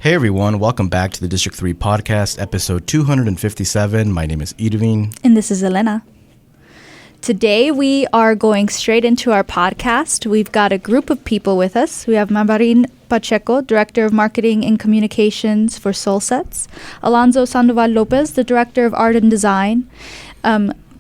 Hey everyone, welcome back to the District 3 podcast, episode 257. My name is Edwin. And this is Elena. Today we are going straight into our podcast. We've got a group of people with us. We have Mabarin Pacheco, Director of Marketing and Communications for Soul Sets, Alonso Sandoval Lopez, the Director of Art and Design,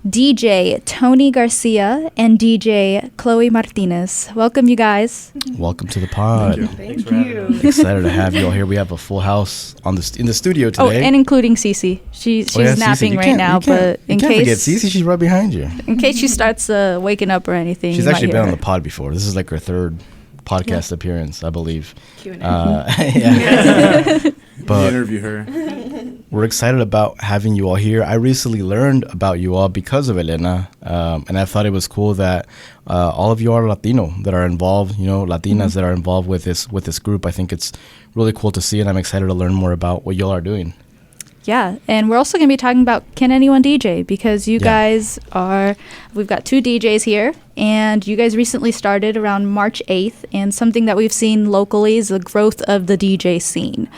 DJ Tony Garcia, and DJ Chloe Martinez. Welcome, you guys. Welcome to the pod. Thank you. Excited to have you all here. We have a full house in the studio today. Oh, and including Cece. She's napping Cece. right now, but you can't forget Cece. She's right behind you. In case she starts waking up or anything, she's actually been on the pod before. This is like her third podcast appearance, I believe. Q&A. But interview her. We're excited about having you all here. I recently learned about you all because of Elena, and I thought it was cool that all of you are Latino that are involved. Latinas that are involved with this group. I think it's really cool to see, and I'm excited to learn more about what y'all are doing. Yeah, and we're also going to be talking about Can Anyone DJ? Because you guys we've got two DJs here, and you guys recently started around March 8th, and something that we've seen locally is the growth of the DJ scene.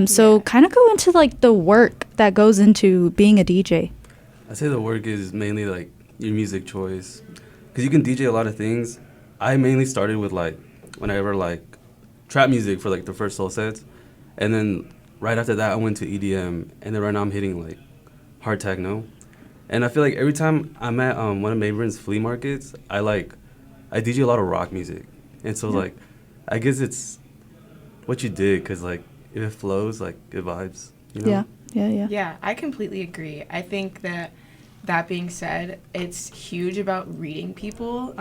So kind of go into like the work that goes into being a DJ. I'd say the work is mainly like your music choice, because you can DJ a lot of things. I mainly started with whenever trap music for the first Soul Sets, and then right after that, I went to EDM, and then right now I'm hitting hard techno. And I feel like every time I'm at one of Mayburn's flea markets, I DJ a lot of rock music. And so I guess it's what you did, because if it flows, it vibes. You know? Yeah. Yeah, I completely agree. I think that being said, it's huge about reading people,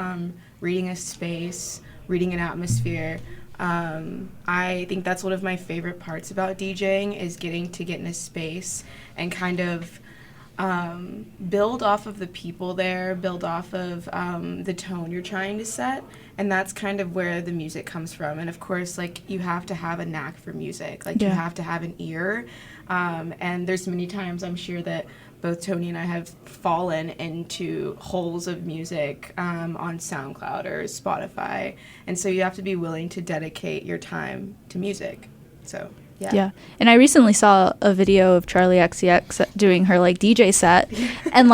reading a space, reading an atmosphere. I think that's one of my favorite parts about DJing is getting to get in a space and kind of build off of the people there, build off of the tone you're trying to set, and that's kind of where the music comes from. And of course, you have to have a knack for music, you have to have an ear, and there's many times I'm sure that both Tony and I have fallen into holes of music on SoundCloud or Spotify. And so you have to be willing to dedicate your time to music. So, yeah. Yeah. And I recently saw a video of Charlie XCX doing her DJ set. And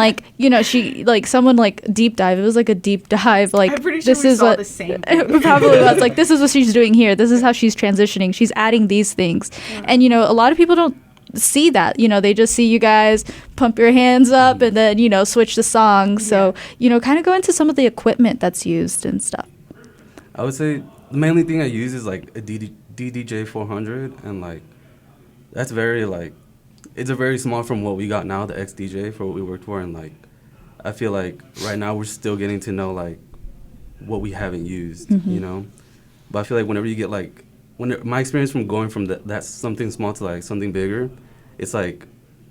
she someone deep dive. It was a deep dive. I'm pretty sure we saw the same thing. It probably was this is what she's doing here. This is how she's transitioning. She's adding these things. Yeah. And, a lot of people don't see that, they just see you guys pump your hands up and then switch the songs. So kind of go into some of the equipment that's used and stuff. I would say the mainly thing I use is a DDJ 400, and that's very it's a very small from what we got now, the XDJ for what we worked for, and I feel right now we're still getting to know what we haven't used, but I feel whenever you get my experience from going from that something small to something bigger, it's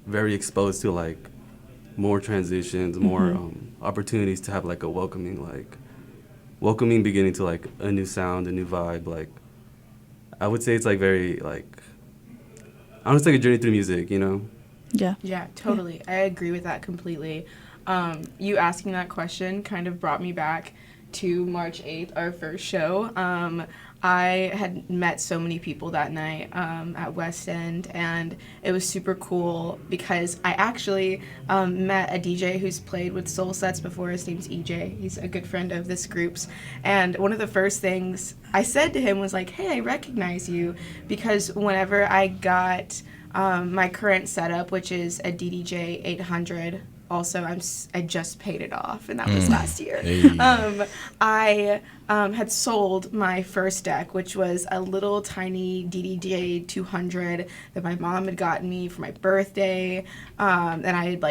very exposed to more transitions, more opportunities to have a welcoming beginning to a new sound, a new vibe. I would say it's very I don't know, it's a journey through music, Yeah, totally. I agree with that completely. You asking that question kind of brought me back to March 8th, our first show. I had met so many people that night at West End, and it was super cool because I actually met a DJ who's played with Soul Sets before. His name's EJ. He's a good friend of this group's. And one of the first things I said to him was hey, I recognize you, because whenever I got my current setup, which is a DDJ 800, also, I just paid it off, and that was last year. Hey. I had sold my first deck, which was a little tiny DDJ 200 that my mom had gotten me for my birthday, and I had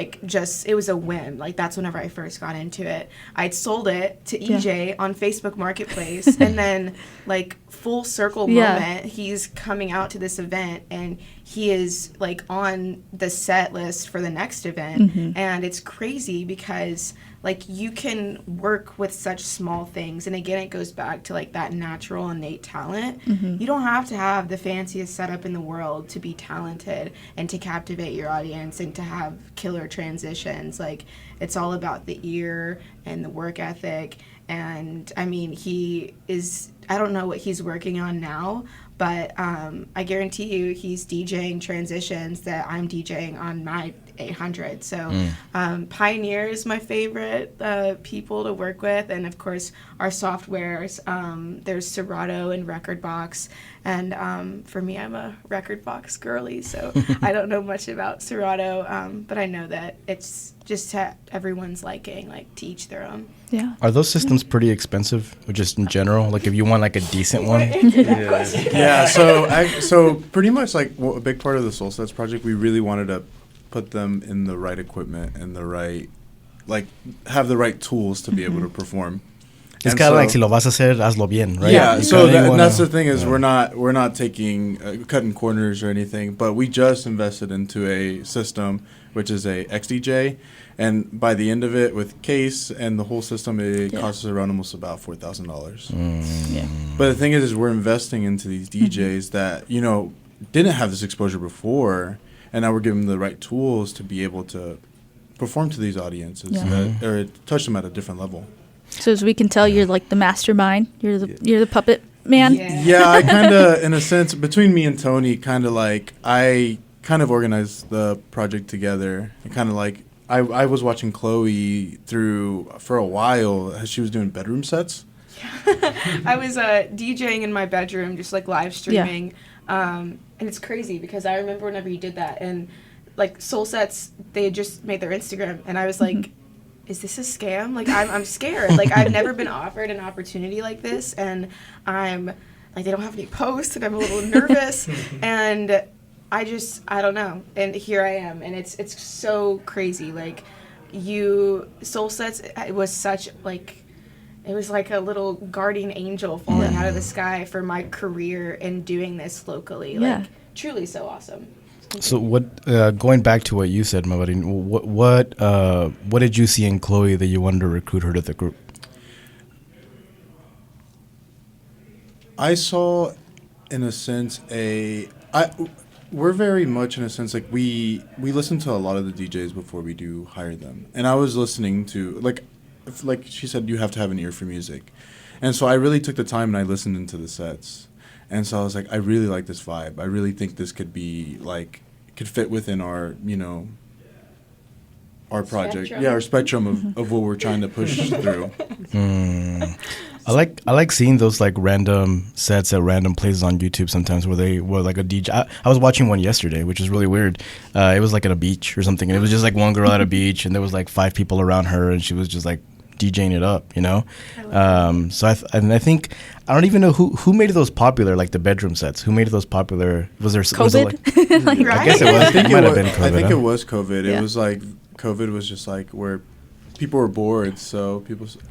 it was a whim. That's whenever I first got into it. I'd sold it to EJ on Facebook Marketplace, and then full circle moment, he's coming out to this event, and he is on the set list for the next event, and it's crazy because you can work with such small things, and again it goes back to that natural innate talent. You don't have to have the fanciest setup in the world to be talented and to captivate your audience and to have killer transitions. It's all about the ear and the work ethic. And I mean, I don't know what he's working on now, but I guarantee you he's DJing transitions that I'm DJing on my 800. So Pioneer is my favorite people to work with, and of course our softwares. There's Serato and Rekordbox, and for me, I'm a Rekordbox girly, so I don't know much about Serato, but I know that it's just to everyone's liking, like to each their own. Yeah. Are those systems pretty expensive, or just in general? Like if you want like a decent one? Yeah, so pretty much like a big part of the Soul Sets project, we really wanted to put them in the right equipment and the right, like, have the right tools to be able to perform. It's kind of like si lo vas a hacer, hazlo bien, right? Yeah, You so kinda that's wanna- the thing is yeah. we're not taking cutting corners or anything, but we just invested into a system which is a XDJ, and by the end of it, with case and the whole system, it costs us around almost about $4,000. Yeah. But the thing is we're investing into these DJs that didn't have this exposure before, and now we're giving them the right tools to be able to perform to these audiences or touch them at a different level. So as we can tell, you're like the mastermind. You're the puppet man. Yeah, I kind of, in a sense, between me and Tony, kind of like I kind of organized the project together. And kind of like I was watching Chloe for a while as she was doing bedroom sets. I was DJing in my bedroom, just like live streaming, and it's crazy because I remember whenever you did that, and like Soul Sets, they had just made their Instagram, and I was like, is this a scam? Like I'm scared. Like I've never been offered an opportunity like this, and I'm like, they don't have any posts, and I'm a little nervous, and I don't know. And here I am, and it's so crazy. Like Soul Sets, it was such like, it was like a little guardian angel falling out of the sky for my career in doing this locally. Like truly so awesome. So what? Going back to what you said, Mabarin, what did you see in Chloe that you wanted to recruit her to the group? I saw, in a sense, we're very much in a sense like we listen to a lot of the DJs before we do hire them, and I was listening to like she said, you have to have an ear for music, and so I really took the time and I listened into the sets. And so I was like, I really like this vibe. I really think this could be could fit within our, our project. Spectrum. Yeah, our spectrum of what we're trying to push through. I like seeing those like random sets at random places on YouTube sometimes where they were like a DJ. I was watching one yesterday, which is really weird. It was like at a beach or something, and it was just like one girl at a beach, and there was like 5 people around her, and she was just like DJing it up, So I think I don't even know who made those popular, like the bedroom sets. Who made those popular? Was there COVID? Was it like, I guess it was. It might have been COVID. I think huh? it was COVID. Yeah. It was like COVID was just like where people were bored. So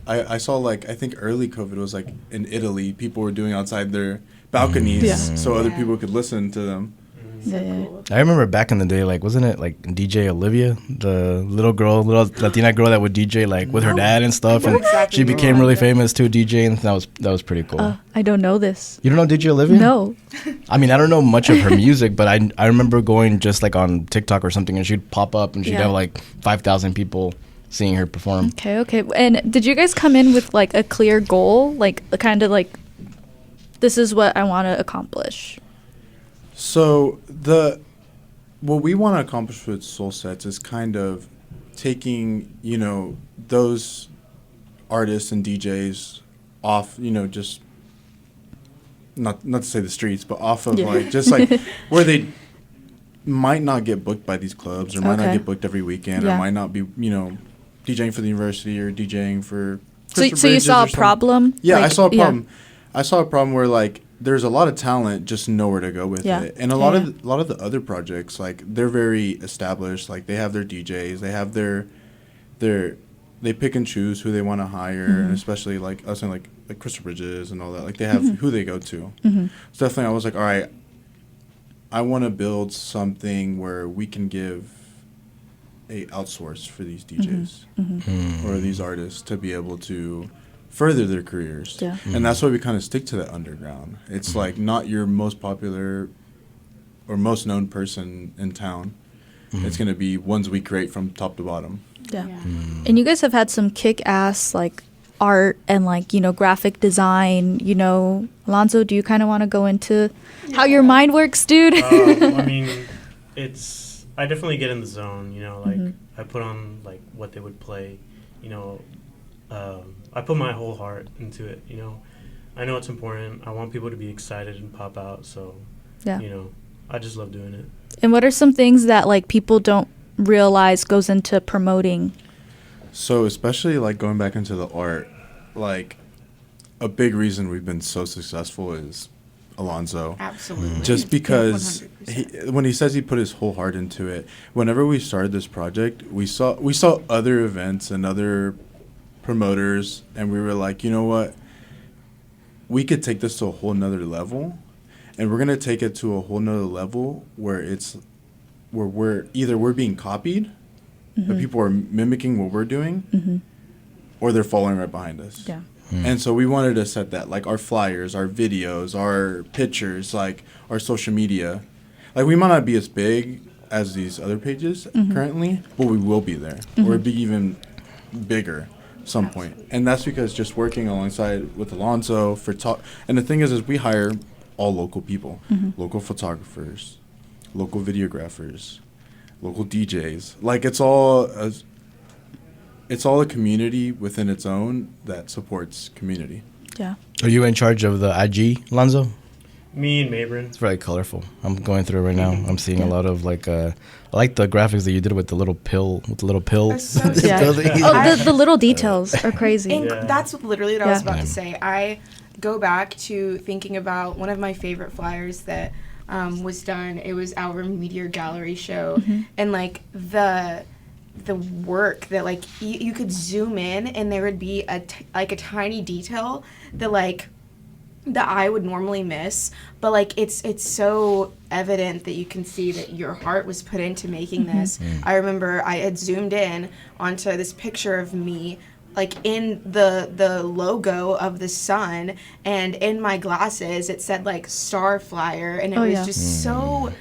I saw like I think early COVID was like in Italy. People were doing outside their balconies so other people could listen to them. Cool. I remember back in the day, like, wasn't it like DJ Olivia, the little Latina girl that would DJ like with her dad and stuff, and Exactly she who became it really was. famous too, DJing. That was pretty cool. I don't know this. You don't know DJ Olivia? No. I mean, I don't know much of her music, but I remember going just like on TikTok or something, and she'd pop up and she'd have like 5,000 people seeing her perform. Okay. And did you guys come in with like a clear goal, like kind of like, this is what I want to accomplish? So what we want to accomplish with Soul Sets is kind of taking, those artists and DJs off, just not to say the streets, but off of like just like where they might not get booked by these clubs or might not get booked every weekend or might not be, DJing for the university or DJing for So you saw a problem? Yeah, like, I saw a problem. I saw a problem where like there's a lot of talent, just nowhere to go with it. And a lot of the other projects, like they're very established. Like they have their DJs, they have their they pick and choose who they want to hire, and especially like us and like Crystal Bridges and all that. Like they have who they go to. So definitely, I was like, all right, I want to build something where we can give a outsource for these DJs or these artists to be able to further their careers. Yeah. And that's why we kind of stick to that underground. It's like not your most popular or most known person in town. It's going to be ones we create from top to bottom. Yeah. And you guys have had some kick-ass like art and like, graphic design, Alonzo, do you kind of want to go into how your mind works, dude? I mean, I definitely get in the zone, like I put on like what they would play, I put my whole heart into it, I know it's important. I want people to be excited and pop out. So, I just love doing it. And what are some things that like people don't realize goes into promoting? So especially like going back into the art, like a big reason we've been so successful is Alonzo. Absolutely. Just because 100%. when he says he put his whole heart into it, whenever we started this project, we saw other events and other promoters, and we were like, you know what? We could take this to a whole nother level, and we're gonna take it to a whole nother level where we're being copied, but people are mimicking what we're doing, or they're following right behind us. Yeah. And so we wanted to set that, like our flyers, our videos, our pictures, like our social media. Like we might not be as big as these other pages currently, but we will be there, or be even bigger some point. And that's because just working alongside with Alonzo and the thing is we hire all local people, local photographers, local videographers, local DJs. Like it's all a community within its own that supports community. Yeah. Are you in charge of the IG, Lonzo? Me and Mabrin. It's very colorful. I'm going through it right now. I'm seeing a lot of like I like the graphics that you did with the little pill. That's so Yeah. The little details are crazy. And Yeah. that's literally what I was about Yeah. to say. I go back to thinking about one of my favorite flyers that was done. It was our Meteor Gallery show, and like the work that like you could zoom in and there would be a tiny detail that like the eye would normally miss, but like it's so evident that you can see that your heart was put into making this. I remember I had zoomed in onto this picture of me like in the logo of the sun, and in my glasses it said like Star Flyer, and it was just so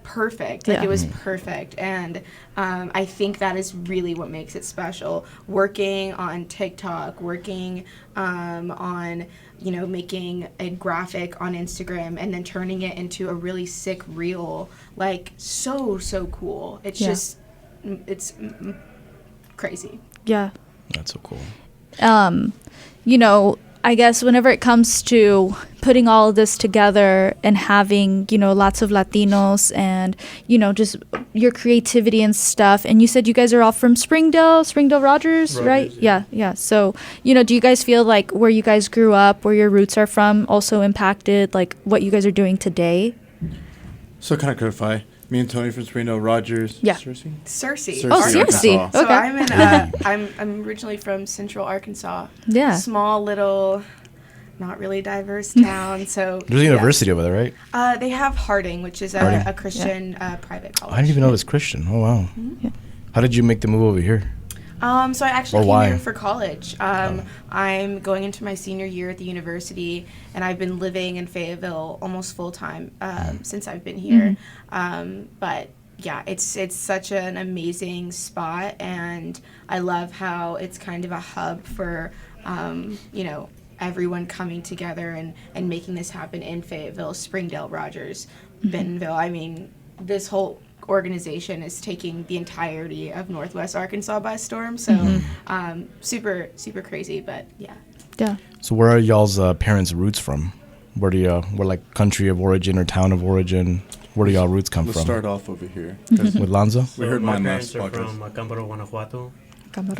perfect. Like it was perfect. And I think that is really what makes it special. Working on TikTok, working on, making a graphic on Instagram and then turning it into a really sick reel. Like so cool. It's just, it's crazy. Yeah. That's so cool. I guess whenever it comes to putting all of this together and having, lots of Latinos and, just your creativity and stuff. And you said you guys are all from Springdale Rogers, right? Yeah. So, do you guys feel like where you guys grew up, where your roots are from, also impacted like what you guys are doing today? So can I clarify? Me and Tony from Springdale Rogers. Yeah. Cersei? Cersei. Oh, Cersei. Arkansas. So Okay. I'm originally from Central Arkansas. Yeah. Small little, not really diverse town. So There's a university over there, right? They have Harding, which is Harding. a Christian private college. I didn't even know it was Christian. Oh, wow. Yeah. How did you make the move over here? So I actually Or came why? here for college. I'm going into my senior year at the university, and I've been living in Fayetteville almost full time since I've been here. But yeah, it's such an amazing spot, and I love how it's kind of a hub for everyone coming together and making this happen in Fayetteville, Springdale, Rogers, Bentonville. I mean, this whole organization is taking the entirety of Northwest Arkansas by storm. So super crazy, but yeah. Yeah. So where are y'all's parents' roots from? Where like country of origin or town of origin? Where do y'all roots come Let's from? start off over here. 'cause With Lonzo? We heard my mine parents last are podcast. from Acámbaro, Guanajuato.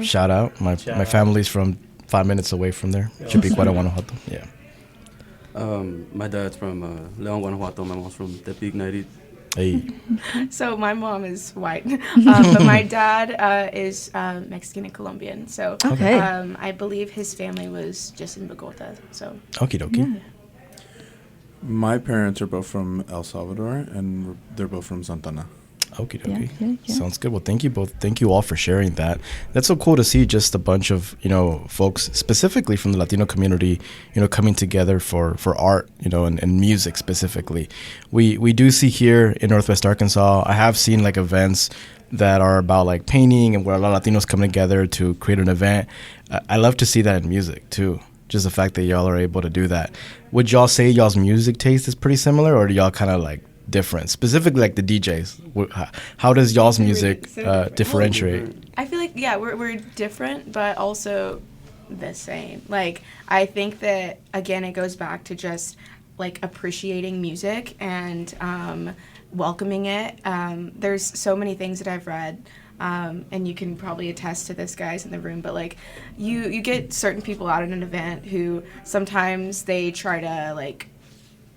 Shout out. My Shout out. family's from 5 minutes away from there. Chipicuara, Guanajuato. Yeah. My dad's from León, Guanajuato. My mom's from Tepic, Nayarit. Hey. So my mom is white, but my dad is Mexican and Colombian. So Okay. I believe his family was just in Bogota. So Okie dokie. My parents are both from El Salvador, and they're both from Santana. Okie dokie. Sounds good. Well, thank you both. Thank you all for sharing that. That's so cool to see just a bunch of, folks specifically from the Latino community, coming together for art, and music specifically. We do see here in Northwest Arkansas, I have seen like events that are about like painting and where a lot of Latinos come together to create an event. I love to see that in music too. Just the fact that y'all are able to do that. Would y'all say y'all's music taste is pretty similar, or do y'all kind of like different? Specifically, like the DJs. How does y'all's music differentiate? I feel like, we're different, but also the same. Like, I think that, again, it goes back to just, like, appreciating music and welcoming it. There's so many things that I've read. And you can probably attest to this, guys, in the room, but like you get certain people out at an event who sometimes they try to like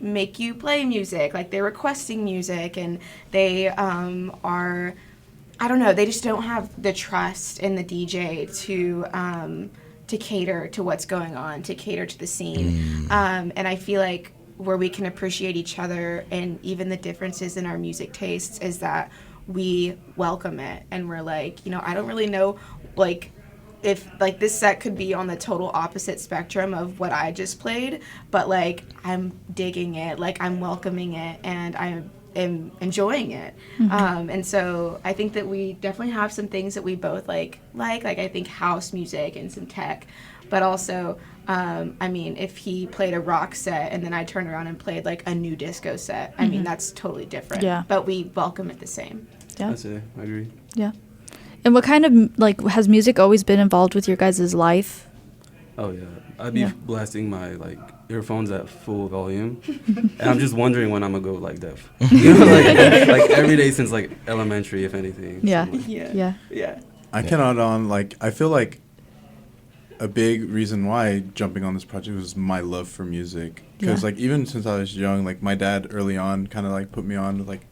make you play music, like they're requesting music, and they are, I don't know, they just don't have the trust in the DJ to cater to what's going on, to cater to the scene. And I feel like where we can appreciate each other and even the differences in our music tastes is that we welcome it, and we're like, I don't really know, like, if, like, this set could be on the total opposite spectrum of what I just played, but, like, I'm digging it, like, I'm welcoming it, and I am enjoying it. And so I think that we definitely have some things that we both like I think house music and some tech, but also, I mean, if he played a rock set and then I turned around and played like a new disco set, I mean, that's totally different. Yeah. But we welcome it the same. Yeah. That's it. I agree. Yeah. And what kind of, like, has music always been involved with your guys' life? Oh, yeah. I'd be blasting my, like, earphones at full volume. And I'm just wondering when I'm going to go, like, deaf. Like, every day since, like, elementary, if anything. Yeah. So, like, Yeah. I cannot I feel like a big reason why jumping on this project was my love for music. Because, like, even since I was young, like, my dad early on kind of, like, put me on to, like,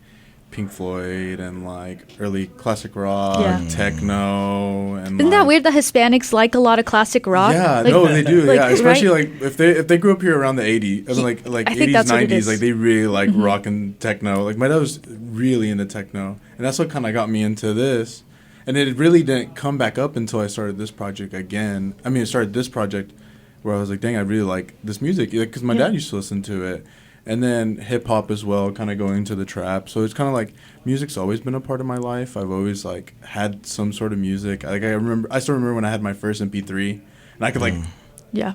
Pink Floyd and like early classic rock, techno, and isn't that weird that Hispanics like a lot of classic rock? Yeah, like, no, they do. Like, yeah, especially like if they grew up here around the 80s, like 80s, 90s, like they really like rock and techno. Like my dad was really into techno, and that's what kind of got me into this. And it really didn't come back up until I started this project again. I mean, I started this project where I was like, dang, I really like this music, because my dad used to listen to it. And then hip-hop as well, kind of going into the trap. So it's kind of like music's always been a part of my life. I've always, like, had some sort of music. Like, I still remember when I had my first MP3. And I could, like,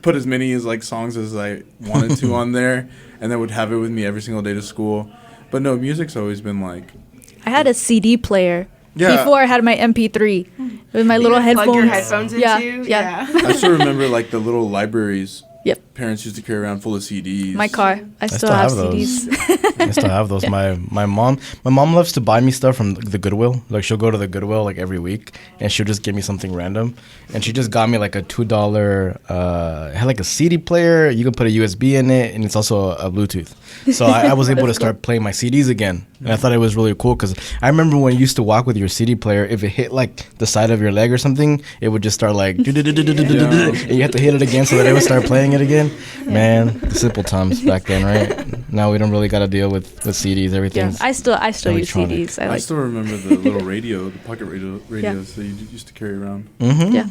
put as many like songs as I wanted to on there. And then would have it with me every single day to school. But no, music's always been, like... I had a CD player before I had my MP3 with my little headphones. Plug your headphones into? Yeah. I still remember, like, the little libraries... Yep. Parents used to carry around full of CDs. My car. I still have CDs. I still have those. Yeah. My mom loves to buy me stuff from the Goodwill. Like she'll go to the Goodwill like every week and she'll just give me something random. And she just got me like a $2 it had like a CD player, you can put a USB in it, and it's also a Bluetooth. So I was able to start playing my CDs again. And I thought it was really cool because I remember when you used to walk with your CD player, if it hit like the side of your leg or something, it would just start like and you have to hit it again so that it would start playing it again. Man, the simple times back then, right? Now we don't really got to deal with CDs. Everything's I still use CDs. I still remember the little radio, the pocket radios that you used to carry around. Mm-hmm.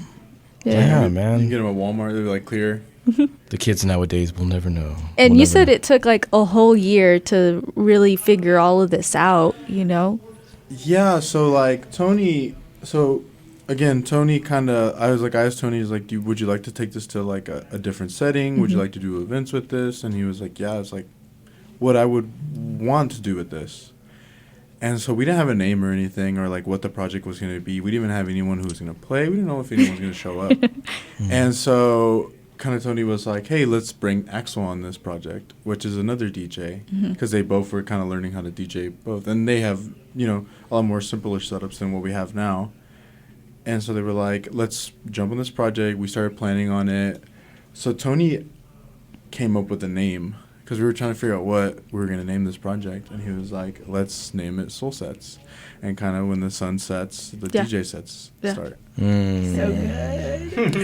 Yeah, man. You can get them at Walmart. They're like clear. The kids nowadays will never know. And you said it took like a whole year to really figure all of this out, you know? Yeah, so like Tony, again, Tony kind of, I asked Tony, would you like to take this to like a different setting? Mm-hmm. Would you like to do events with this? And he was like, yeah. It's like what I would want to do with this. And so we didn't have a name or anything or like what the project was going to be. We didn't even have anyone who was going to play. We didn't know if anyone was going to show up. And so kind of Tony was like, hey, let's bring Axel on this project, which is another DJ, because they both were kind of learning how to DJ both. And they have, a lot more simpler setups than what we have now. And so they were like, let's jump on this project. We started planning on it. So Tony came up with a name because we were trying to figure out what we were going to name this project. And he was like, let's name it Soul Sets. And kind of when the sun sets, the DJ sets start. So good.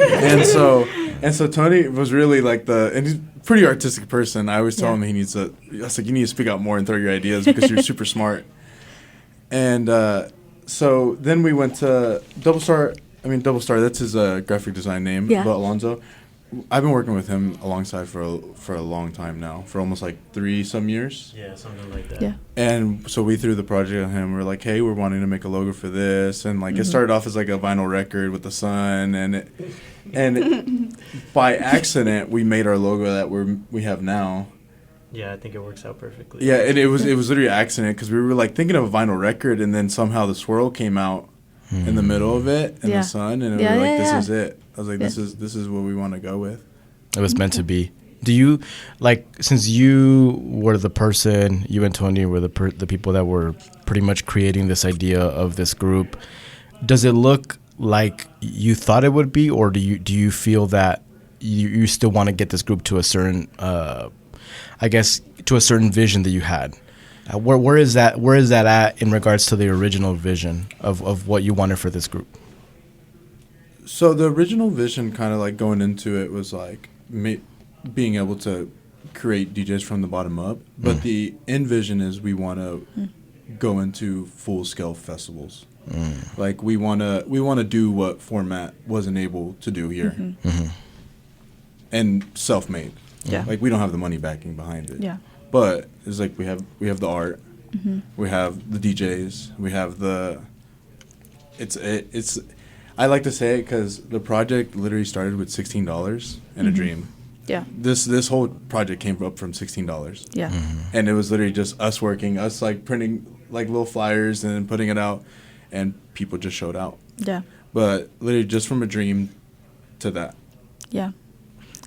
and so Tony was really like and he's a pretty artistic person. I always tell him you need to speak out more and throw your ideas because you're super smart. And so then we went to Double Star. Double Star, that's his graphic design name, Yeah. but Alonzo. I've been working with him alongside for a long time now, for almost like 3-some years. Yeah, something like that. Yeah. And so we threw the project on him. We're like, hey, we're wanting to make a logo for this. And like it started off as like a vinyl record with the sun. And by accident, we made our logo that we have now. Yeah, I think it works out perfectly. Yeah, and it was literally an accident because we were like thinking of a vinyl record, and then somehow the swirl came out in the middle of it in the sun, and we were like, this is it. I was like, this is what we want to go with. It was meant to be. Do you, like, since you were the person, you and Tony were the people that were pretty much creating this idea of this group, does it look like you thought it would be, or do you feel that you still want to get this group to a certain, I guess, to a certain vision that you had? Where is that at in regards to the original vision of what you wanted for this group? So the original vision, kind of like going into it, was like being able to create DJs from the bottom up. But the end vision is we want to go into full scale festivals. Like we want to do what Format wasn't able to do here, and self-made. Yeah. Like we don't have the money backing behind it. Yeah. But it's like we have the art, we have the DJs, we have the. It's. I like to say it because the project literally started with $16 and a dream. Yeah. This whole project came up from $16. Yeah. And it was literally just us working, us like printing like little flyers and then putting it out, and people just showed out. Yeah. But literally just from a dream to that. Yeah.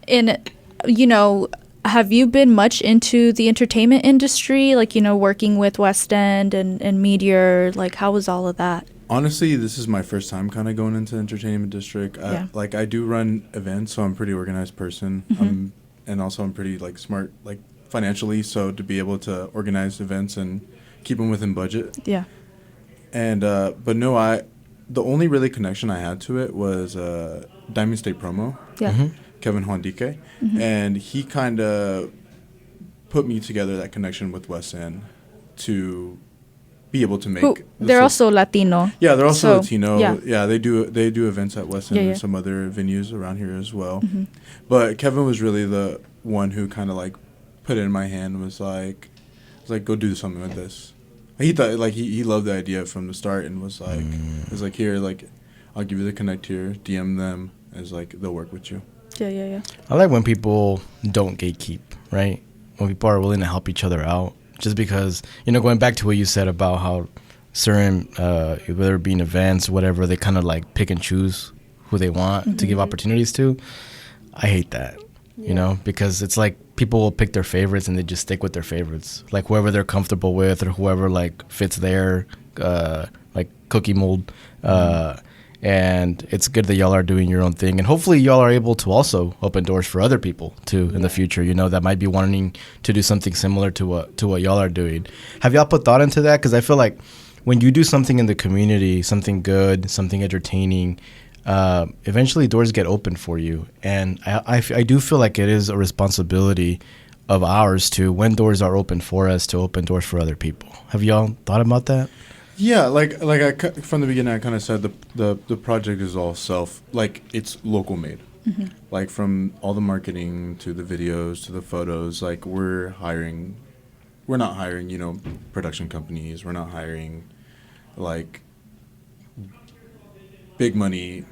And, you know, have you been much into the entertainment industry? Like, you know, working with West End and Meteor, like how was all of that? Honestly, this is my first time kind of going into the entertainment district. I do run events, so I'm a pretty organized person. And also I'm pretty like smart, like financially, so to be able to organize events and keep them within budget. Yeah. And but no, the only really connection I had to it was Diamond State Promo. Yeah. Kevin Hondique, and he kind of put me together that connection with West End to be able to make. They're also Latino. Yeah, they're also So, Latino. yeah. Yeah, they do events at West End and some other venues around here as well. But Kevin was really the one who kind of like put it in my hand. Was like go do something with this. He thought like he loved the idea from the start and was like here, like I'll give you the connect here, DM them, as like they'll work with you. Yeah. I like when people don't gatekeep, right? When people are willing to help each other out. Just because, you know, going back to what you said about how certain, whether it be in events or whatever, they kind of like pick and choose who they want to give opportunities to. I hate that, you know, because it's like people will pick their favorites and they just stick with their favorites. Like whoever they're comfortable with or whoever like fits their like cookie mold. And it's good that y'all are doing your own thing. And hopefully y'all are able to also open doors for other people, too, in the future, you know, that might be wanting to do something similar to what y'all are doing. Have y'all put thought into that? Because I feel like when you do something in the community, something good, something entertaining, eventually doors get open for you. And I do feel like it is a responsibility of ours to, when doors are open for us, to open doors for other people. Have y'all thought about that? Yeah, like from the beginning, I kind of said the project is all it's local made. Like from all the marketing to the videos to the photos, like we're not hiring, you know, production companies. We're not hiring like big money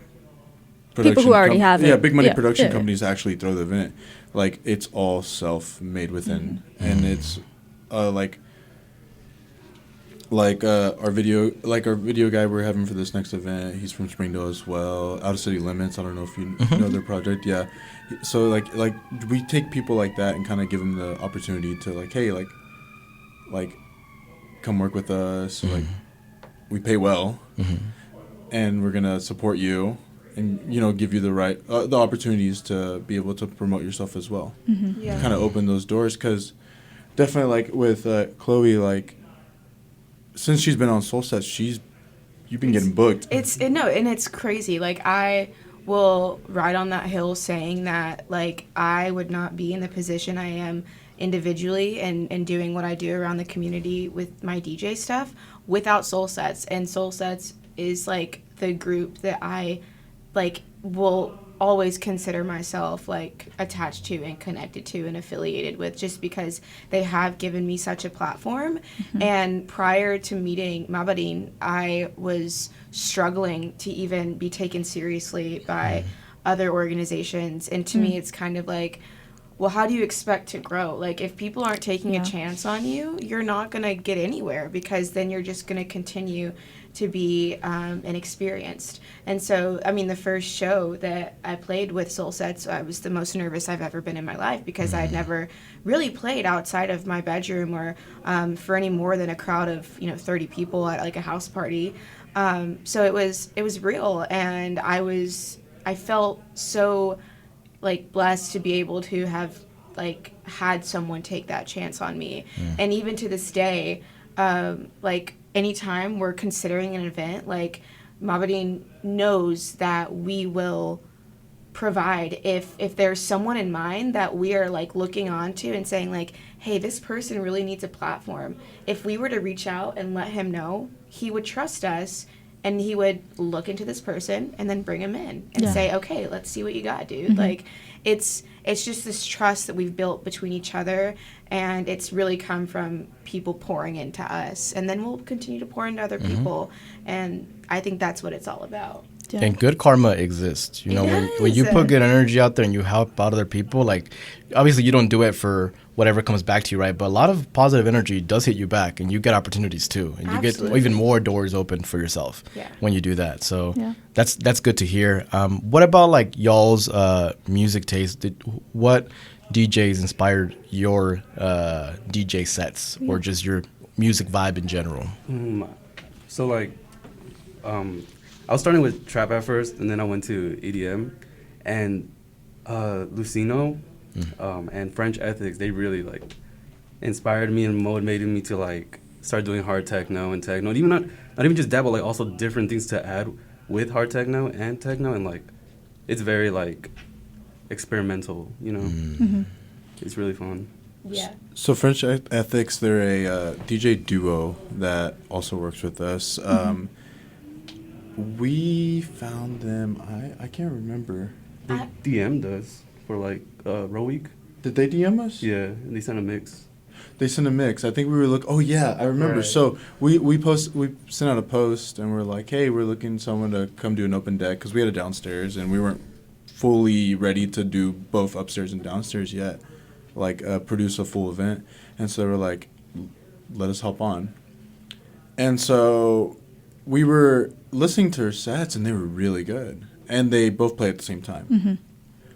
production people who already have it. Yeah, big money production Yeah. companies to actually throw the event. Like it's all self-made within, and it's our video guy we're having for this next event, he's from Springdale as well. Out of City Limits, I don't know if you know their project. Yeah, so like we take people like that and kind of give them the opportunity to like, hey, like come work with us. Like we pay well, and we're gonna support you, and you know give you the right the opportunities to be able to promote yourself as well. Yeah. Kind of open those doors, because definitely like with Chloe, like. Since she's been on Soul Sets, you've been getting booked. And it's crazy. Like I will ride on that hill saying that like I would not be in the position I am individually and doing what I do around the community with my DJ stuff without Soul Sets. And Soul Sets is like the group that I like will always consider myself like attached to and connected to and affiliated with, just because they have given me such a platform. And prior to meeting Mabarin, I was struggling to even be taken seriously by other organizations. And to me, it's kind of like, well, how do you expect to grow? Like, if people aren't taking a chance on you, you're not going to get anywhere, because then you're just going to continue to be inexperienced. And so, I mean, the first show that I played with Soul Sets, I was the most nervous I've ever been in my life, because I had never really played outside of my bedroom or for any more than a crowd of 30 people at like a house party. So it was real, and I felt so like blessed to be able to have like had someone take that chance on me. And even to this day, like anytime we're considering an event, like Mabarin knows that we will provide if there's someone in mind that we are like looking onto and saying like, hey, this person really needs a platform. If we were to reach out and let him know, he would trust us, and he would look into this person and then bring him in and say, okay, let's see what you got, dude. Like, it's just this trust that we've built between each other, and it's really come from people pouring into us, and then we'll continue to pour into other people, and I think that's what it's all about. And good karma exists. You know, when you put good energy out there and you help out other people, like, obviously you don't do it for whatever comes back to you, right? But a lot of positive energy does hit you back, and you get opportunities too. And you get even more doors open for yourself when you do that. So that's good to hear. What about like y'all's music taste? What DJs inspired your DJ sets, or just your music vibe in general? So like, I was starting with trap at first, and then I went to EDM, and Latino and French Ethics, they really like inspired me and motivated me to like start doing hard techno and techno, and even not even just dabble, like also different things to add with hard techno, and like it's very like experimental, you know. It's really fun. Yeah. So French Ethics, they're a DJ duo that also works with us. We found them. I can't remember. They DM'd us for like Row Week. Did they DM us? Yeah, and they sent a mix. They sent a mix. I think we were oh yeah, I remember. Right. So we sent out a post, and we're like, hey, we're looking someone to come do an open deck, because we had a downstairs and we weren't fully ready to do both upstairs and downstairs yet, like produce a full event. And so they were like, let us hop on. And so we were listening to her sets, and they were really good, and they both play at the same time.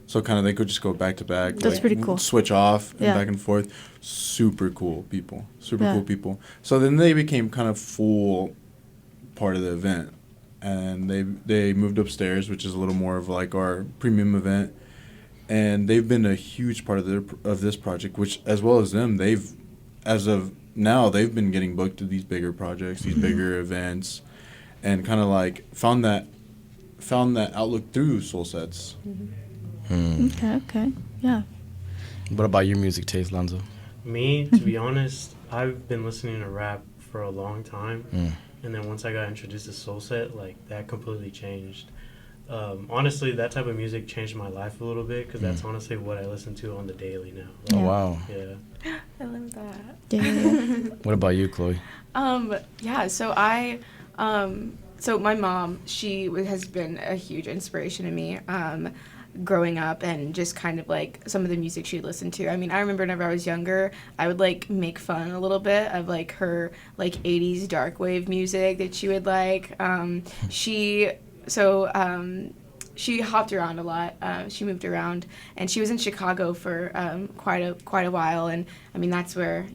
So kind of they could just go back to back. That's like, pretty cool. Switch off and back and forth. Super cool people. Cool people. So then they became kind of full part of the event, and they moved upstairs, which is a little more of like our premium event, and they've been a huge part of this project. Which, as well as them, as of now they've been getting booked to these bigger projects, these bigger events, and kind of like found that outlook through Soul Sets. Okay, yeah. What about your music taste, Lonzo? Me, to be honest, I've been listening to rap for a long time, and then once I got introduced to Soul Set, like, that completely changed. Honestly, that type of music changed my life a little bit, because that's honestly what I listen to on the daily now. Oh, wow. Yeah. I love that. Yeah. What about you, Chloe? Yeah, so so my mom, she has been a huge inspiration to me. Growing up, and just kind of like some of the music she'd listen to. I mean, I remember whenever I was younger, I would like make fun a little bit of like her like 80s dark wave music that she would like. She hopped around a lot. She moved around, and she was in Chicago for quite a while. And I mean, that's where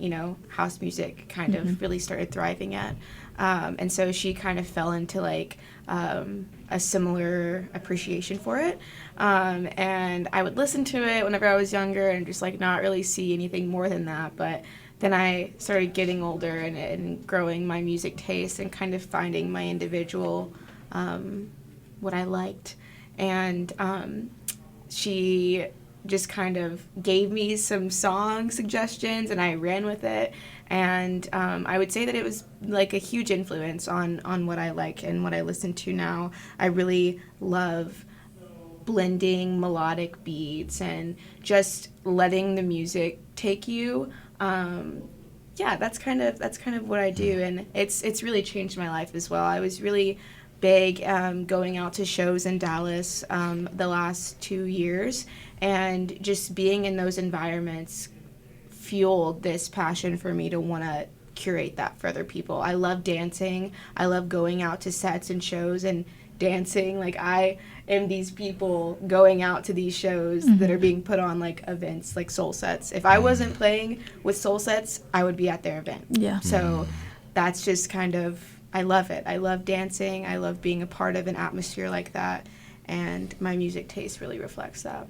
house music kind of really started thriving at. And so she kind of fell into like a similar appreciation for it. And I would listen to it whenever I was younger and just like not really see anything more than that. But then I started getting older and growing my music taste and kind of finding my individual, what I liked. And she just kind of gave me some song suggestions, and I ran with it. And I would say that it was like a huge influence on what I like and what I listen to now. I really love blending melodic beats and just letting the music take you. Yeah, that's kind of what I do, and it's really changed my life as well. I was really big going out to shows in Dallas the last 2 years, and just being in those environments fueled this passion for me to want to curate that for other people. I love dancing. I love going out to sets and shows and dancing. Like, I am these people going out to these shows that are being put on, like, events like Soul Sets. If I wasn't playing with Soul Sets, I would be at their event. Yeah. So that's just kind of, I love it. I love dancing. I love being a part of an atmosphere like that, and my music taste really reflects that.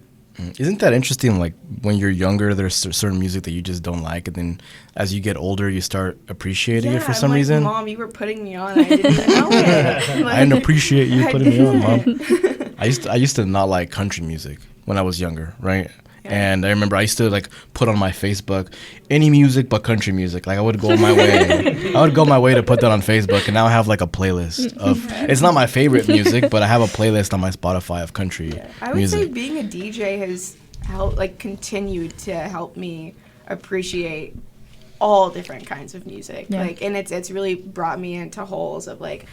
Isn't that interesting? Like, when you're younger, there's certain music that you just don't like, and then as you get older, you start appreciating it for some reason. Mom, you were putting me on. I didn't even know it. I didn't appreciate you putting me on, Mom. I used to not like country music when I was younger, right? Yeah. And I remember I used to, like, put on my Facebook any music but country music. Like, I would go my way. I would go my way to put that on Facebook, and now I have, like, a playlist of. It's not my favorite music, but I have a playlist on my Spotify of country music. I would say being a DJ has helped, like, continued to help me appreciate all different kinds of music. Yeah. Like, and it's really brought me into holes of, like,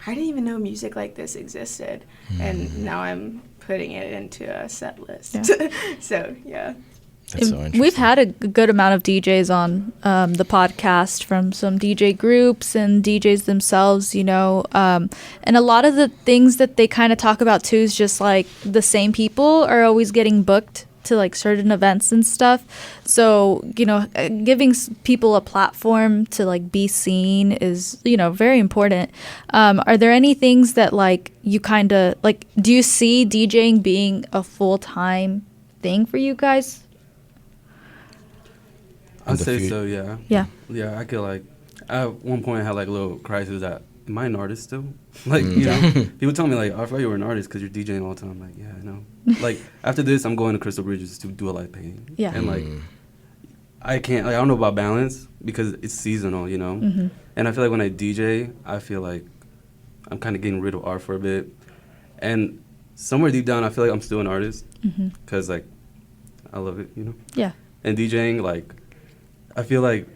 I didn't even know music like this existed, and now I'm putting it into a set list. Yeah. So, yeah. That's so interesting. We've had a good amount of DJs on the podcast, from some DJ groups and DJs themselves, you know, and a lot of the things that they kind of talk about too is just like the same people are always getting booked to like certain events and stuff. So, you know, giving people a platform to like be seen is, you know, very important. Are there any things that like you kind of like, do you see DJing being a full-time thing for you guys? I'd say so, yeah. Yeah. Yeah, I could, like, at one point I had like a little crisis that, am I an artist still? Like, you know, people tell me like, I thought you were an artist because you're DJing all the time. I'm like, yeah, I know. Like, after this, I'm going to Crystal Bridges to do a live painting. Yeah. And like, I can't, like, I don't know about balance because it's seasonal, you know? And I feel like when I DJ, I feel like I'm kind of getting rid of art for a bit. And somewhere deep down, I feel like I'm still an artist because, like, I love it, you know? Yeah. And DJing, like, I feel like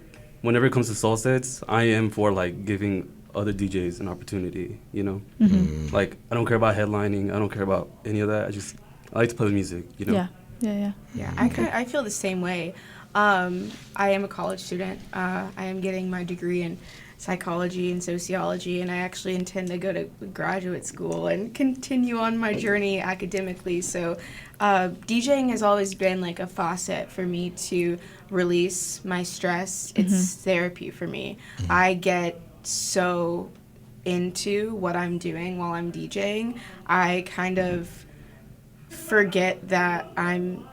whenever it comes to soul sets, I am for, like, giving other DJs an opportunity, you know? Like, I don't care about headlining. I don't care about any of that. I like to play music, you know? Yeah, I feel the same way. I am a college student. I am getting my degree in psychology and sociology, and I actually intend to go to graduate school and continue on my journey academically. So DJing has always been like a faucet for me to release my stress. It's therapy for me. I get so into what I'm doing while I'm DJing. I kind of forget that I'm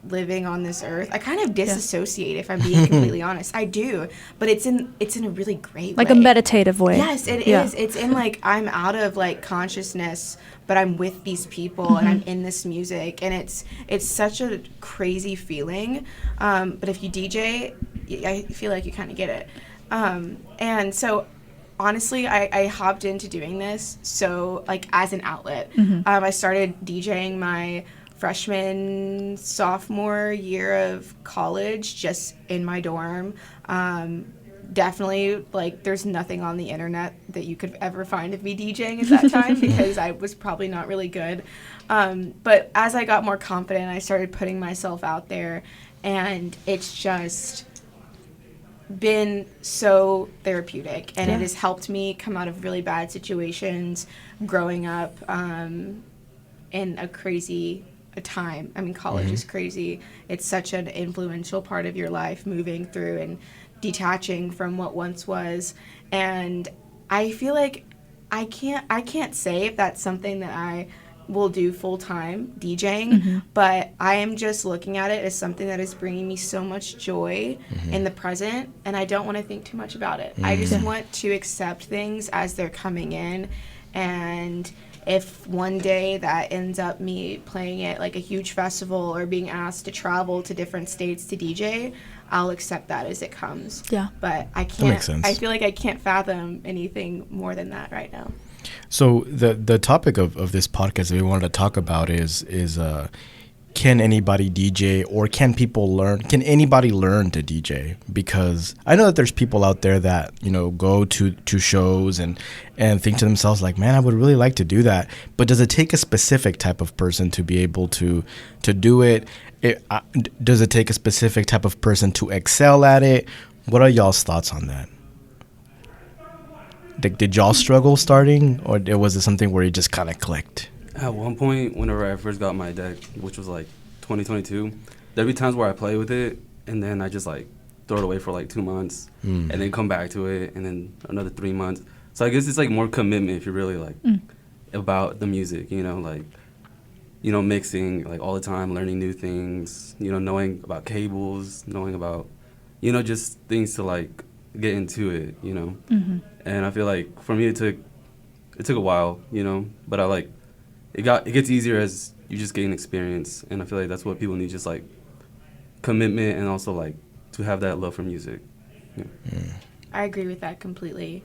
living on this earth. I kind of disassociate, if I'm being completely honest. I do, but it's in a really great like way. A meditative way. Yes, it is. It's in like, I'm out of like consciousness, but I'm with these people and I'm in this music, and it's such a crazy feeling. But if you DJ, I feel like you kind of get it. And so honestly, I hopped into doing this so like as an outlet. I started DJing my freshman, sophomore year of college just in my dorm. Definitely, like, there's nothing on the internet that you could ever find of me DJing at that time because I was probably not really good. But as I got more confident, I started putting myself out there, and it's just been so therapeutic, and it has helped me come out of really bad situations growing up in a crazy time. I mean, college is crazy. It's such an influential part of your life, moving through and detaching from what once was. And I feel like I can't say if that's something that I will do full time, DJing, but I am just looking at it as something that is bringing me so much joy in the present, and I don't want to think too much about it. I just want to accept things as they're coming in and if one day that ends up me playing at like a huge festival or being asked to travel to different states to DJ, I'll accept that as it comes. Yeah. But I That makes can't, sense. I feel like I can't fathom anything more than that right now. So the topic of this podcast that we wanted to talk about is can anybody DJ, or can anybody learn to DJ? Because I know that there's people out there that, you know, go to shows and think to themselves like, man, I would really like to do that. But does it take a specific type of person to be able to do it? Does it take a specific type of person to excel at it? What are y'all's thoughts on that? Did y'all struggle starting, or was it something where it just kind of clicked? At one point, whenever I first got my deck, which was like 2022, there'd be times where I play with it, and then I just like throw it away for like 2 months, and then come back to it, and then another 3 months. So I guess it's like more commitment if you're really like about the music, you know, like, you know, mixing like all the time, learning new things, you know, knowing about cables, knowing about, you know, just things to like get into it, you know. And I feel like for me it took a while, you know, but I like it gets easier as you just gain experience, and I feel like that's what people need, just like commitment, and also like to have that love for music. Yeah. I agree with that completely.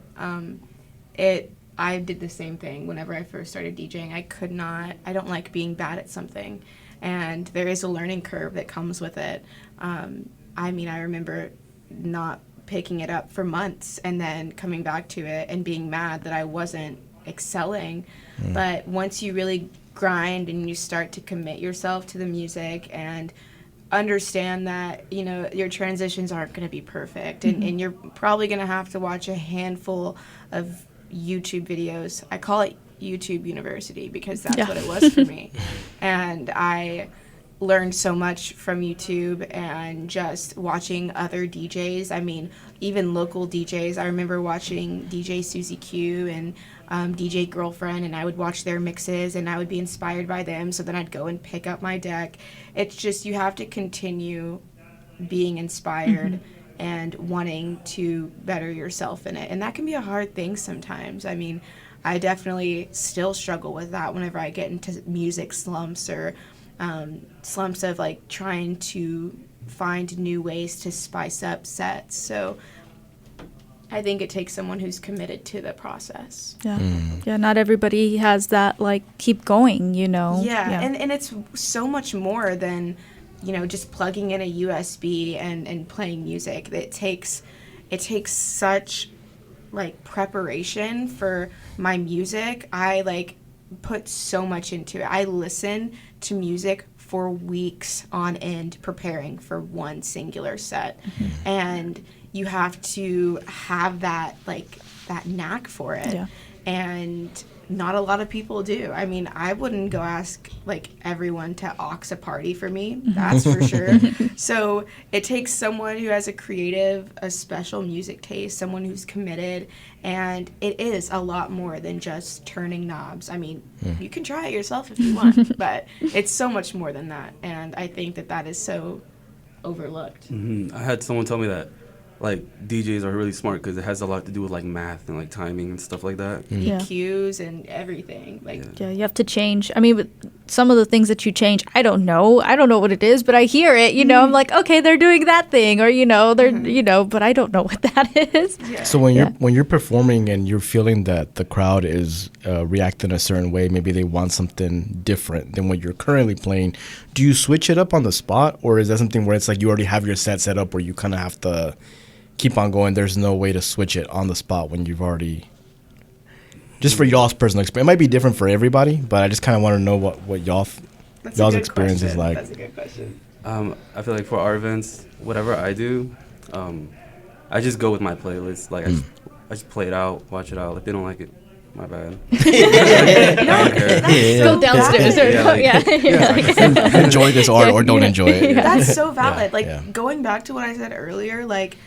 I did the same thing whenever I first started DJing. I don't like being bad at something, and there is a learning curve that comes with it. I mean, I remember not picking it up for months and then coming back to it and being mad that I wasn't excelling. But once you really grind and you start to commit yourself to the music and understand that, you know, your transitions aren't going to be perfect, and you're probably going to have to watch a handful of YouTube videos. I call it YouTube University because that's what it was for me. And I learned so much from YouTube and just watching other DJs. I mean, even local DJs. I remember watching DJ Susie Q and DJ Girlfriend, and I would watch their mixes and I would be inspired by them, so then I'd go and pick up my deck. It's just, you have to continue being inspired and wanting to better yourself in it, and that can be a hard thing sometimes. I mean, I definitely still struggle with that whenever I get into music slumps, or slumps of like trying to find new ways to spice up sets. So I think it takes someone who's committed to the process. Yeah, not everybody has that, like, keep going, you know. And it's so much more than, you know, just plugging in a USB and playing music. It takes such like preparation for my music. I like put so much into it. I listen to music for weeks on end preparing for one singular set. And you have to have that, like, that knack for it. And not a lot of people do. I mean, I wouldn't go ask like everyone to aux a party for me, that's for sure. So it takes someone who has a special music taste, someone who's committed, and it is a lot more than just turning knobs. I mean, you can try it yourself if you want, but it's so much more than that, and I think that is so overlooked. I had someone tell me that like DJs are really smart because it has a lot to do with like math and like timing and stuff like that. EQs and everything. Like you have to change. I mean, but some of the things that you change, I don't know what it is, but I hear it, you know, I'm like, okay, they're doing that thing, or, you know, they're, you know, but I don't know what that is. So when you're performing and you're feeling that the crowd is reacting a certain way, maybe they want something different than what you're currently playing, do you switch it up on the spot, or is that something where it's like you already have your set up where you kind of have to keep on going? There's no way to switch it on the spot when you've already, just for y'all's personal experience. It might be different for everybody, but I just kind of want to know what y'all's experience is like. That's a good question. I feel like for our events, whatever I do, I just go with my playlist. Like I just play it out, watch it out. If they don't like it, my bad. Go downstairs or Enjoy this art or don't enjoy it. That's so valid. Going back to what I said earlier, like,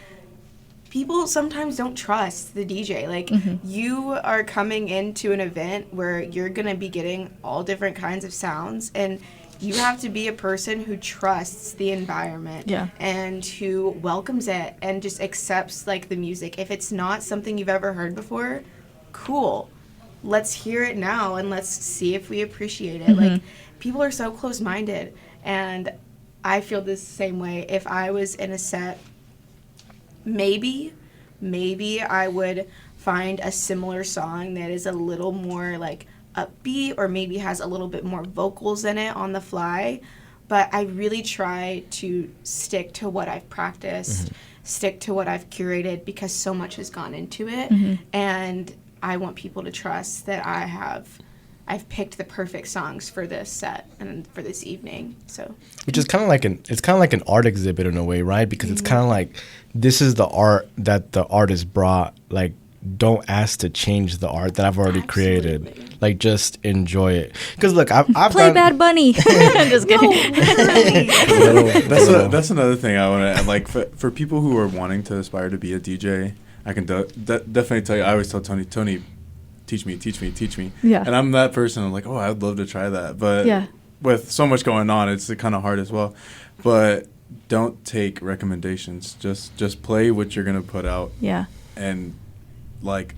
people sometimes don't trust the DJ. Like, you are coming into an event where you're going to be getting all different kinds of sounds, and you have to be a person who trusts the environment and who welcomes it and just accepts, like, the music. If it's not something you've ever heard before, cool. let's hear it now and let's see if we appreciate it. Like, people are so close-minded, and I feel the same way. If I was in a set, maybe I would find a similar song that is a little more like upbeat, or maybe has a little bit more vocals in it on the fly. But I really try to stick to what I've practiced, stick to what I've curated, because so much has gone into it. And I want people to trust that I've picked the perfect songs for this set and for this evening. So, which is kind of like an art exhibit in a way, right? Because it's kind of like, this is the art that the artist brought. Like, don't ask to change the art that I've already created. Like, just enjoy it. Because look, I've play done, Bad Bunny. I'm just kidding. That's another thing I want to, like, for people who are wanting to aspire to be a DJ. I can definitely tell you. I always tell Tony, teach me. Yeah. And I'm that person. I'm like, oh, I'd love to try that. But with so much going on, it's kind of hard as well. But don't take recommendations. Just play what you're gonna put out. Yeah. And like,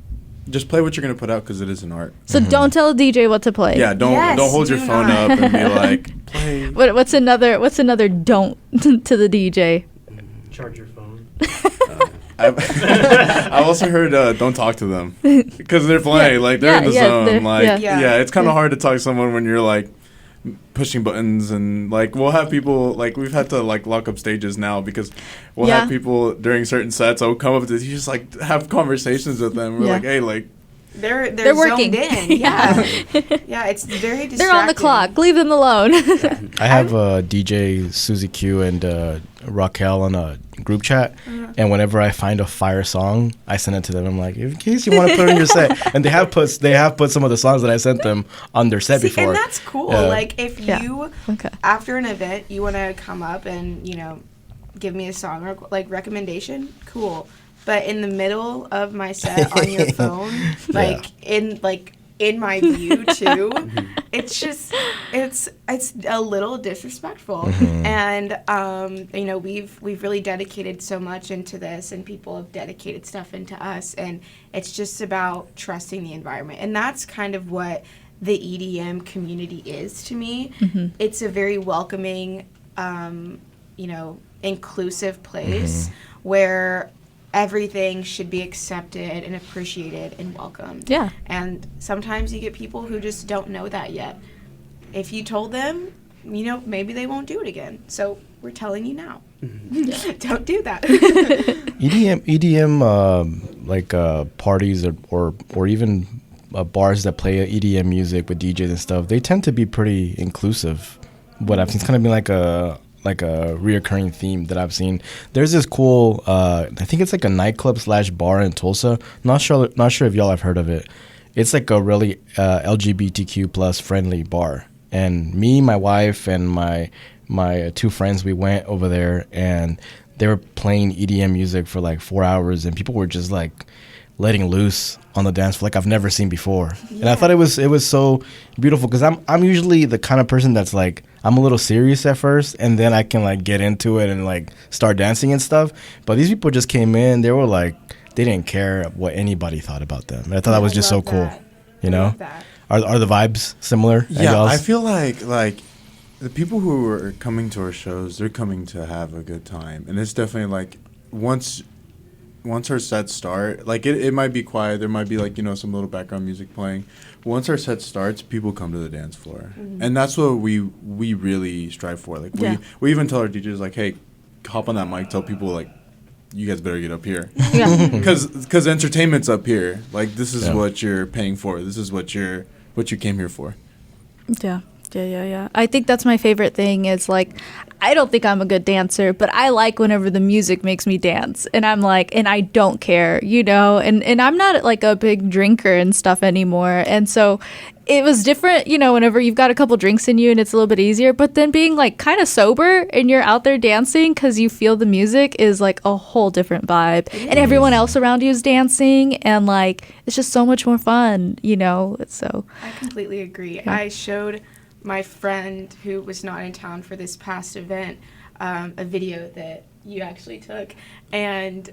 just play what you're gonna put out, because it is an art. So don't tell a DJ what to play. Yeah. Don't hold your phone up and be like, play. What's another don't to the DJ? Charge your phone. I've also heard don't talk to them, because they're playing, like, they're in the zone. Like, it's kind of hard to talk to someone when you're like pushing buttons, and like, we'll have people, like, we've had to like lock up stages now, because we'll have people during certain sets that will come up to you, just like have conversations with them. We're like, hey, like, they're working. zoned in. Yeah, it's very distracting. They're on the clock. Leave them alone. I have DJ Susie Q and Raquel on a group chat, and whenever I find a fire song, I send it to them. I'm like, in case you want to put it in your set. And they have put some of the songs that I sent them on their set before. And that's cool. Like, if you after an event you want to come up and, you know, give me a song or like recommendation, cool. But in the middle of my set on your phone, in my view too, it's a little disrespectful. And you know, we've really dedicated so much into this, and people have dedicated stuff into us, and it's just about trusting the environment. And that's kind of what the EDM community is to me. It's a very welcoming, you know, inclusive place where everything should be accepted and appreciated and welcomed. Yeah. And sometimes you get people who just don't know that yet. If you told them, you know, maybe they won't do it again. So we're telling you now. Don't do that. EDM parties or even bars that play EDM music with DJs and stuff, they tend to be pretty inclusive. What I've seen, it's kind of been like a reoccurring theme that I've seen. There's this cool, I think it's like a nightclub / bar in Tulsa. Not sure if y'all have heard of it. It's like a really LGBTQ plus friendly bar. And me, my wife, and my two friends, we went over there, and they were playing EDM music for like 4 hours, and people were just like letting loose on the dance floor like I've never seen before. And I thought it was so beautiful, because I'm usually the kind of person that's like, I'm a little serious at first, and then I can like get into it and like start dancing and stuff. But these people just came in, they were like, they didn't care what anybody thought about them. And I thought that was just so cool. You know? Are the vibes similar? Yeah, I feel like the people who are coming to our shows, they're coming to have a good time. And it's definitely like, once our sets start, like it might be quiet, there might be like, you know, some little background music playing. Once our set starts, people come to the dance floor. And that's what we really strive for. Like, we even tell our DJs, like, hey, hop on that mic, tell people, like, you guys better get up here. Because entertainment's up here. Like, this is what you're paying for. This is what you came here for. Yeah. I think that's my favorite thing is, like, I don't think I'm a good dancer, but I like whenever the music makes me dance. And I'm like, and I don't care, you know, and I'm not like a big drinker and stuff anymore. And so it was different, you know, whenever you've got a couple drinks in you and it's a little bit easier, but then being like kind of sober and you're out there dancing because you feel the music is like a whole different vibe. And everyone else around you is dancing, and like, it's just so much more fun, you know, so. I completely agree. Yeah. I showed my friend who was not in town for this past event a video that you actually took, and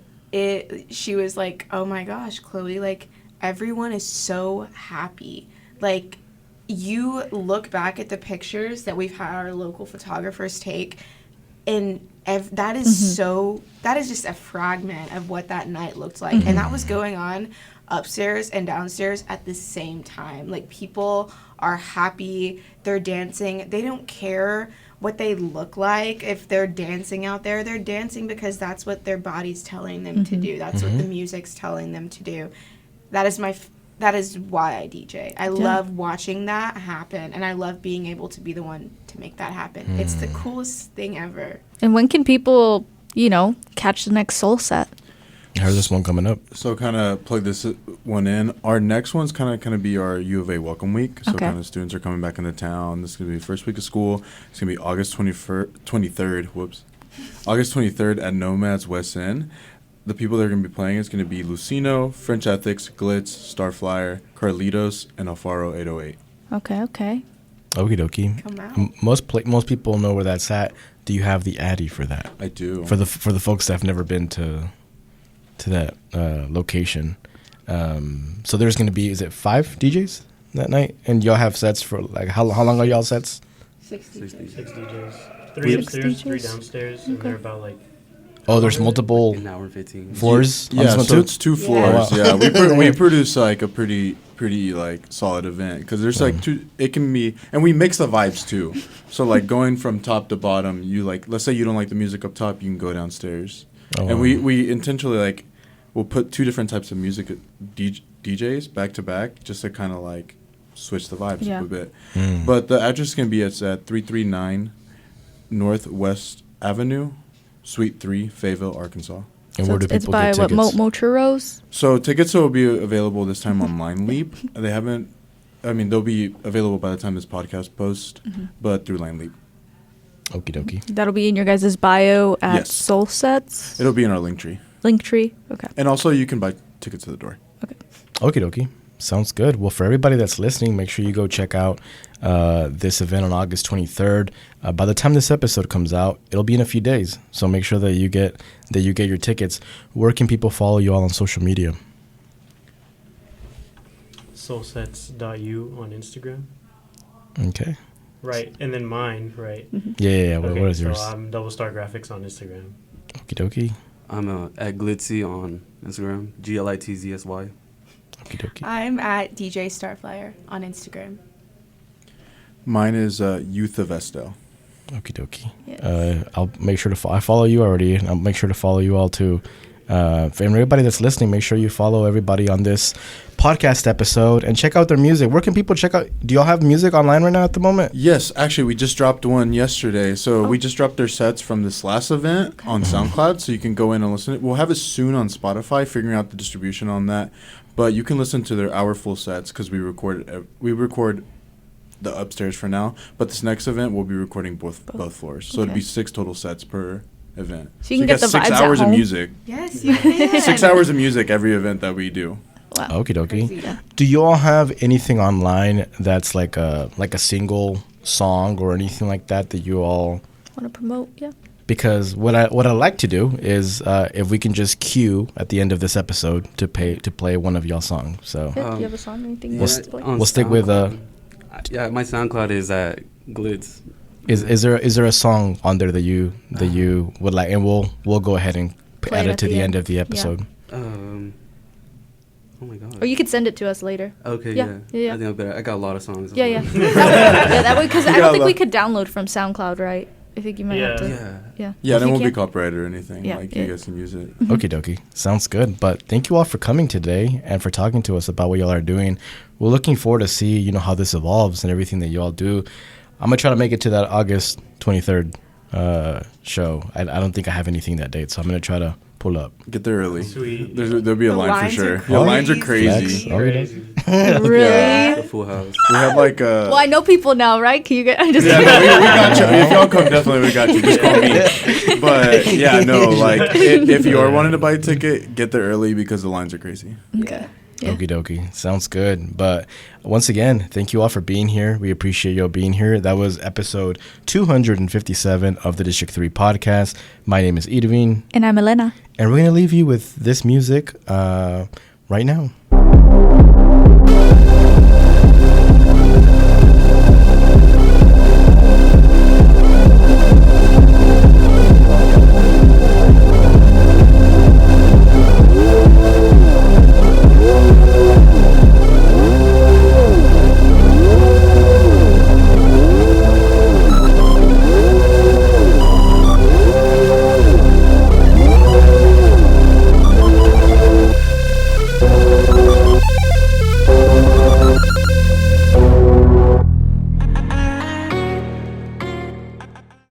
she was like, oh my gosh, Chloe, like, everyone is so happy. Like, you look back at the pictures that we've had our local photographers take, and that is that is just a fragment of what that night looked like. And that was going on upstairs and downstairs at the same time. Like, people are happy, they're dancing, they don't care what they look like. If they're dancing out there, they're dancing because that's what their body's telling them to do. That's what the music's telling them to do. That is why I DJ. I love watching that happen, and I love being able to be the one to make that happen. It's the coolest thing ever. And when can people, catch the next Soul Set? I heard this one coming up. So kind of plug this one in. Our next one's kind of be our U of A welcome week. So kind of students are coming back into town. This is going to be the first week of school. It's going to be August 23rd. August 23rd at Nomads West End. The people that are going to be playing is going to be Lucino, French Ethics, Glitz, Starflyer, Carlitos, and Alfaro 808. Okay. Okie dokie. Come out. Most people know where that's at. Do you have the Addy for that? I do. For the folks that have never been to that location. So there's going to be, is it 5 DJs that night? And y'all have sets for, like, how long are y'all sets? 60. 6 DJs. 3 upstairs, 3 downstairs, and they're about like... Oh, there's multiple An hour and 15. floors? Yeah, on this so one too? it's 2 floors. Yeah. Yeah, we produce like a pretty like solid event because there's like it can be, and we mix the vibes too. So like going from top to bottom, you like, let's say you don't like the music up top, you can go downstairs. Oh, And we intentionally like we'll put 2 different types of music DJs back to back just to kind of like switch the vibes a bit. But the address is gonna be at 339 Northwest Avenue, Suite 3, Fayettelle, Arkansas. And So where do it's people by get what, tickets? Mochurros? So tickets will be available this time on Line Leap. They haven't, they'll be available by the time this podcast posts, but through Line Leap. Okie dokie. That'll be in your guys' bio at Yes. Soul Sets? It'll be in our link tree. Linktree? Okay. And also you can buy tickets at the door. Okie dokie. Sounds good. Well, for everybody that's listening, make sure you go check out this event on August 23rd. By the time this episode comes out, it'll be in a few days. So make sure that you get your tickets. Where can people follow you all on social media? Soulsets.u on Instagram. Okay. Right, and then mine, right? Yeah. Okay, What is yours? So I'm Double Star Graphics on Instagram. Okie dokie. I'm at Glitzy on Instagram. GLITZSY. Okie dokie. I'm at DJ Starflyer on Instagram. Mine is Youth of Estelle. Okie dokie. Yes. I'll make sure to I follow you already, and I'll make sure to follow you all too. For everybody that's listening, make sure you follow everybody on this podcast episode and check out their music. Where can people check out? Do y'all have music online right now at the moment? Yes, actually, we just dropped one yesterday. So we just dropped their sets from this last event on SoundCloud, so you can go in and listen. We'll have it soon on Spotify, figuring out the distribution on that. But you can listen to their hour full sets because we record the upstairs for now. But this next event, we'll be recording both floors. So it'd be 6 total sets per event. So you can get the 6 vibes at hours of home. music. Yes, you can. 6 hours of music every event that we do. Wow. Okie dokie. Crazy. Do you all have anything online that's like a single song or anything like that you all? Want to promote? Yeah. Because what I like to do is if we can just cue at the end of this episode to play one of y'all songs. So Do you have a song or anything? you We'll want to play? we'll stick with Yeah, my SoundCloud is at Glitz. is there a song on there that you would like, and we'll go ahead and Play add it it at to the the end. end of the episode. Oh my god. Or you could send it to us later. Okay, Yeah, yeah. I think I better. I got a lot of songs. Yeah. That way, because I don't think we could doundload from SoundCloud, right? I think you might have to. Yeah. Yeah. Yeah, If and it you won't be can. copyrighted or anything. Yeah, Like, yeah. you guys can use it. Okie dokie. Sounds good. But thank you all for coming today and for talking to us about what y'all are doing. We're looking forward to see, how this evolves and everything that y'all do. I'm going to try to make it to that August 23rd show. I don't think I have anything that date, so I'm going to try to pull up. Get there early. Sweet. There'll be a The line for lines sure. are The lines are crazy. crazy. Crazy. Really? The Full House. We have like Well, I know people now, right? Can you get? I just. Yeah, no, we got you. If y'all come, definitely we got you. Just call me. But yeah, no, like if you are wanting to buy a ticket, get there early because the lines are crazy. Okay. Yeah. Okie dokie. Sounds good. But once again, thank you all for being here. We appreciate y'all being here. That was episode 257 of the District 3 podcast. My name is Edwin. And I'm Elena. And we're going to leave you with this music right now. Bye.